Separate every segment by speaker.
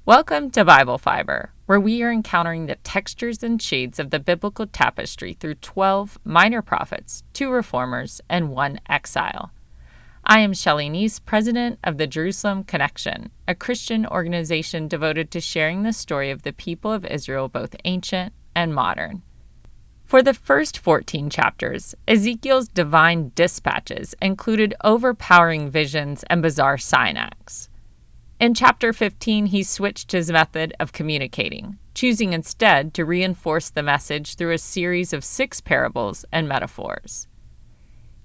Speaker 1: Welcome to Bible Fiber, where we are encountering the textures and shades of the biblical tapestry through 12 minor prophets, 2 reformers, and 1 exile. I am Shelley Neese, president of the Jerusalem Connection, a Christian organization devoted to sharing the story of the people of Israel, both ancient and modern. For the first 14 chapters, Ezekiel's divine dispatches included overpowering visions and bizarre sign acts. In chapter 15, he switched his method of communicating, choosing instead to reinforce the message through a series of 6 parables and metaphors.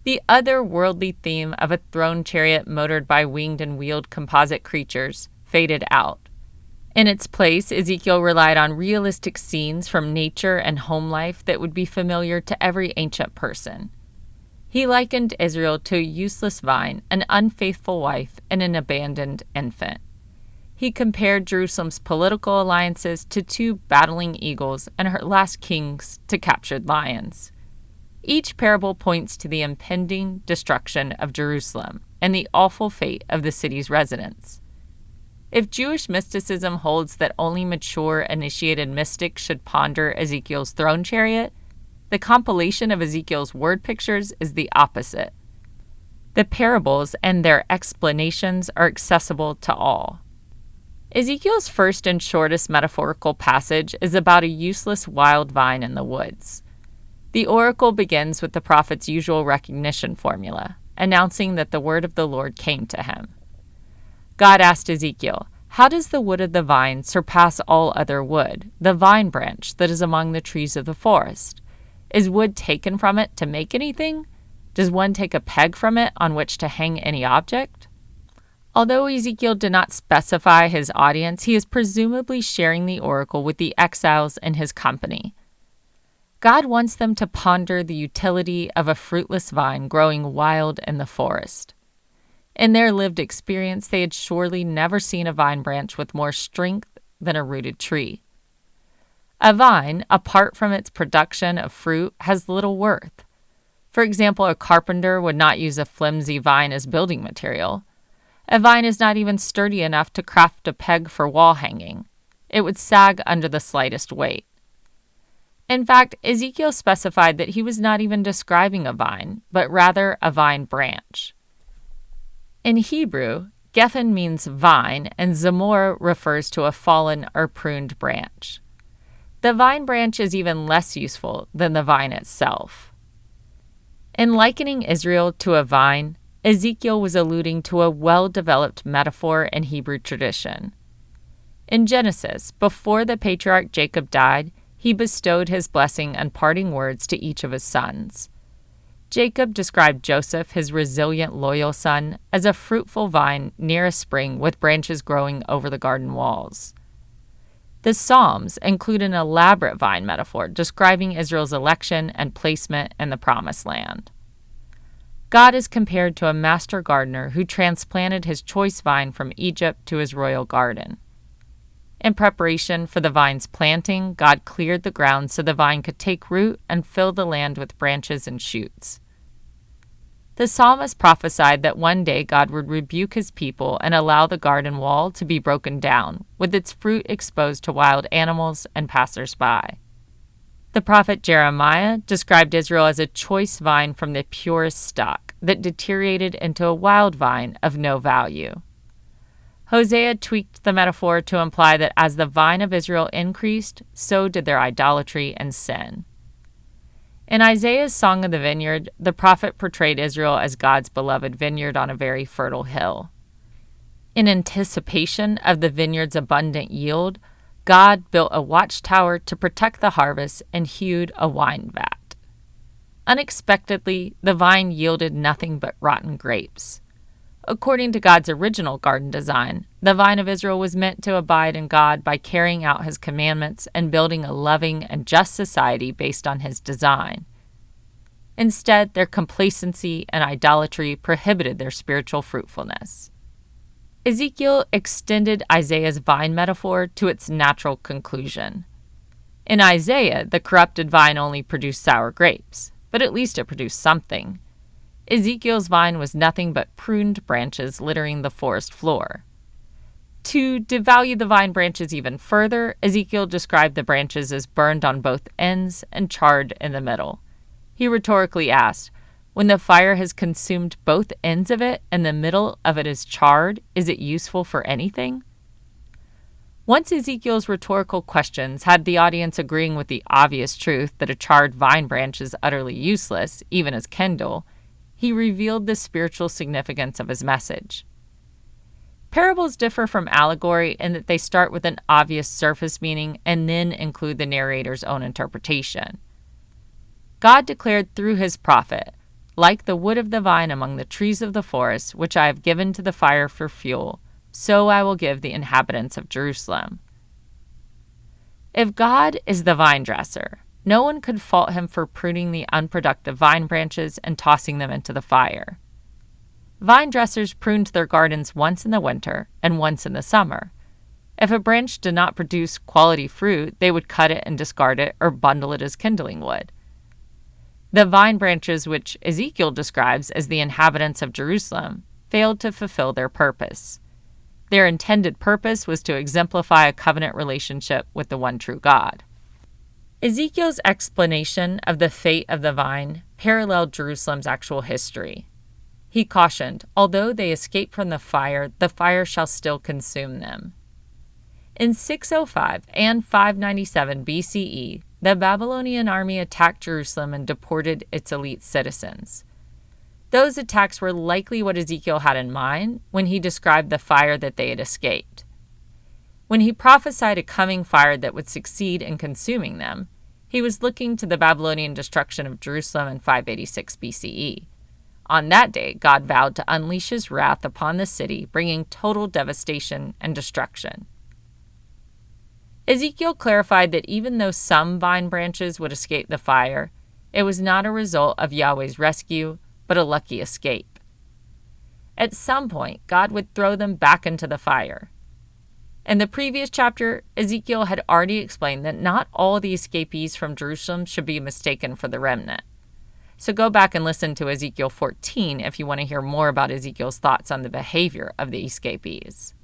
Speaker 1: The otherworldly theme of a throne chariot motored by winged and wheeled composite creatures faded out. In its place, Ezekiel relied on realistic scenes from nature and home life that would be familiar to every ancient person. He likened Israel to a useless vine, an unfaithful wife, and an abandoned infant. He compared Jerusalem's political alliances to 2 battling eagles and her last kings to captured lions. Each parable points to the impending destruction of Jerusalem and the awful fate of the city's residents. If Jewish mysticism holds that only mature, initiated mystics should ponder Ezekiel's throne chariot, the compilation of Ezekiel's word pictures is the opposite. The parables and their explanations are accessible to all. Ezekiel's first and shortest metaphorical passage is about a useless wild vine in the woods. The oracle begins with the prophet's usual recognition formula, announcing that the word of the Lord came to him. God asked Ezekiel, "How does the wood of the vine surpass all other wood, the vine branch that is among the trees of the forest? Is wood taken from it to make anything? Does one take a peg from it on which to hang any object?" Although Ezekiel did not specify his audience, he is presumably sharing the oracle with the exiles in his company. God wants them to ponder the utility of a fruitless vine growing wild in the forest. In their lived experience, they had surely never seen a vine branch with more strength than a rooted tree. A vine, apart from its production of fruit, has little worth. For example, a carpenter would not use a flimsy vine as building material. A vine is not even sturdy enough to craft a peg for wall hanging. It would sag under the slightest weight. In fact, Ezekiel specified that he was not even describing a vine, but rather a vine branch. In Hebrew, Gethin means vine, and Zamor refers to a fallen or pruned branch. The vine branch is even less useful than the vine itself. In likening Israel to a vine, Ezekiel was alluding to a well-developed metaphor in Hebrew tradition. In Genesis, before the patriarch Jacob died, he bestowed his blessing and parting words to each of his sons. Jacob described Joseph, his resilient, loyal son, as a fruitful vine near a spring with branches growing over the garden walls. The Psalms include an elaborate vine metaphor describing Israel's election and placement in the Promised Land. God is compared to a master gardener who transplanted his choice vine from Egypt to his royal garden. In preparation for the vine's planting, God cleared the ground so the vine could take root and fill the land with branches and shoots. The psalmist prophesied that one day God would rebuke his people and allow the garden wall to be broken down, with its fruit exposed to wild animals and passers-by. The prophet Jeremiah described Israel as a choice vine from the purest stock that deteriorated into a wild vine of no value. Hosea tweaked the metaphor to imply that as the vine of Israel increased, so did their idolatry and sin. In Isaiah's Song of the Vineyard, the prophet portrayed Israel as God's beloved vineyard on a very fertile hill. In anticipation of the vineyard's abundant yield, God built a watchtower to protect the harvest and hewed a wine vat. Unexpectedly, the vine yielded nothing but rotten grapes. According to God's original garden design, the vine of Israel was meant to abide in God by carrying out his commandments and building a loving and just society based on his design. Instead, their complacency and idolatry prohibited their spiritual fruitfulness. Ezekiel extended Isaiah's vine metaphor to its natural conclusion. In Isaiah, the corrupted vine only produced sour grapes, but at least it produced something. Ezekiel's vine was nothing but pruned branches littering the forest floor. To devalue the vine branches even further, Ezekiel described the branches as burned on both ends and charred in the middle. He rhetorically asked, when the fire has consumed both ends of it and the middle of it is charred, is it useful for anything? Once Ezekiel's rhetorical questions had the audience agreeing with the obvious truth that a charred vine branch is utterly useless, even as kindle, he revealed the spiritual significance of his message. Parables differ from allegory in that they start with an obvious surface meaning and then include the narrator's own interpretation. God declared through his prophet, "Like the wood of the vine among the trees of the forest, which I have given to the fire for fuel, so I will give the inhabitants of Jerusalem." If God is the vine dresser, no one could fault him for pruning the unproductive vine branches and tossing them into the fire. Vine dressers pruned their gardens once in the winter and once in the summer. If a branch did not produce quality fruit, they would cut it and discard it or bundle it as kindling wood. The vine branches which Ezekiel describes as the inhabitants of Jerusalem failed to fulfill their purpose. Their intended purpose was to exemplify a covenant relationship with the one true God. Ezekiel's explanation of the fate of the vine paralleled Jerusalem's actual history. He cautioned, although they escape from the fire shall still consume them. In 605 and 597 BCE, the Babylonian army attacked Jerusalem and deported its elite citizens. Those attacks were likely what Ezekiel had in mind when he described the fire that they had escaped. When he prophesied a coming fire that would succeed in consuming them, he was looking to the Babylonian destruction of Jerusalem in 586 BCE. On that day, God vowed to unleash his wrath upon the city, bringing total devastation and destruction. Ezekiel clarified that even though some vine branches would escape the fire, it was not a result of Yahweh's rescue, but a lucky escape. At some point, God would throw them back into the fire. In the previous chapter, Ezekiel had already explained that not all the escapees from Jerusalem should be mistaken for the remnant. So go back and listen to Ezekiel 14 if you want to hear more about Ezekiel's thoughts on the behavior of the escapees.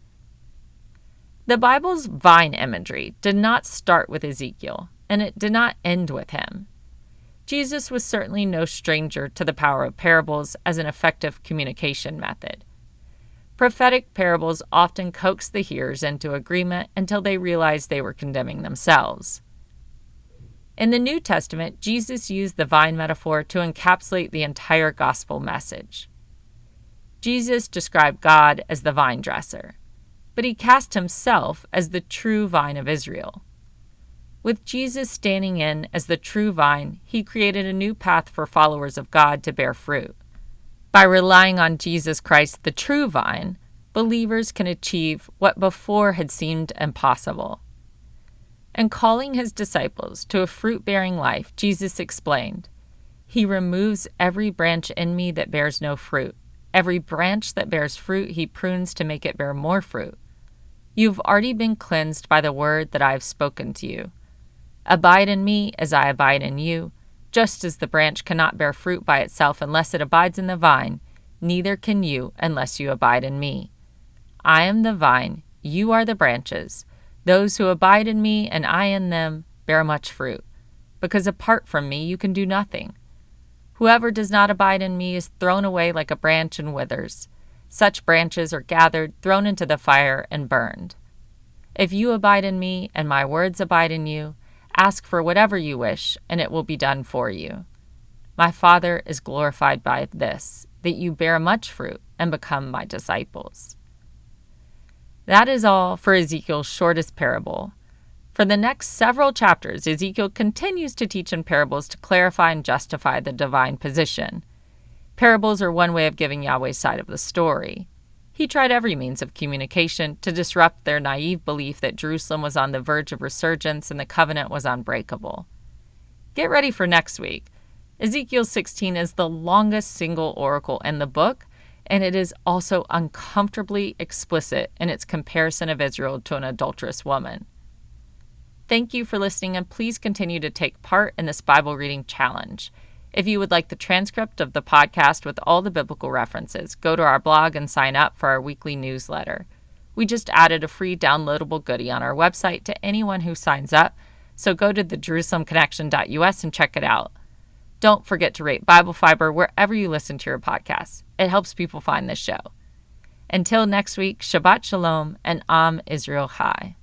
Speaker 1: The Bible's vine imagery did not start with Ezekiel, and it did not end with him. Jesus was certainly no stranger to the power of parables as an effective communication method. Prophetic parables often coaxed the hearers into agreement until they realized they were condemning themselves. In the New Testament, Jesus used the vine metaphor to encapsulate the entire gospel message. Jesus described God as the vine dresser, but he cast himself as the true vine of Israel. With Jesus standing in as the true vine, he created a new path for followers of God to bear fruit. By relying on Jesus Christ, the true vine, believers can achieve what before had seemed impossible. In calling his disciples to a fruit-bearing life, Jesus explained, "He removes every branch in me that bears no fruit. Every branch that bears fruit he prunes to make it bear more fruit. You've already been cleansed by the word that I have spoken to you. Abide in me as I abide in you. Just as the branch cannot bear fruit by itself unless it abides in the vine, neither can you unless you abide in me. I am the vine, you are the branches. Those who abide in me and I in them bear much fruit, because apart from me you can do nothing. Whoever does not abide in me is thrown away like a branch and withers. Such branches are gathered, thrown into the fire, and burned. If you abide in me and my words abide in you, ask for whatever you wish, and it will be done for you. My Father is glorified by this, that you bear much fruit and become my disciples." That is all for Ezekiel's shortest parable. For the next several chapters, Ezekiel continues to teach in parables to clarify and justify the divine position. Parables are one way of giving Yahweh's side of the story. He tried every means of communication to disrupt their naive belief that Jerusalem was on the verge of resurgence and the covenant was unbreakable. Get ready for next week. Ezekiel 16 is the longest single oracle in the book, and it is also uncomfortably explicit in its comparison of Israel to an adulterous woman. Thank you for listening, and please continue to take part in this Bible reading challenge. If you would like the transcript of the podcast with all the biblical references, go to our blog and sign up for our weekly newsletter. We just added a free downloadable goodie on our website to anyone who signs up, so go to thejerusalemconnection.us and check it out. Don't forget to rate Bible Fiber wherever you listen to your podcasts. It helps people find this show. Until next week, Shabbat Shalom and Am Israel Chai.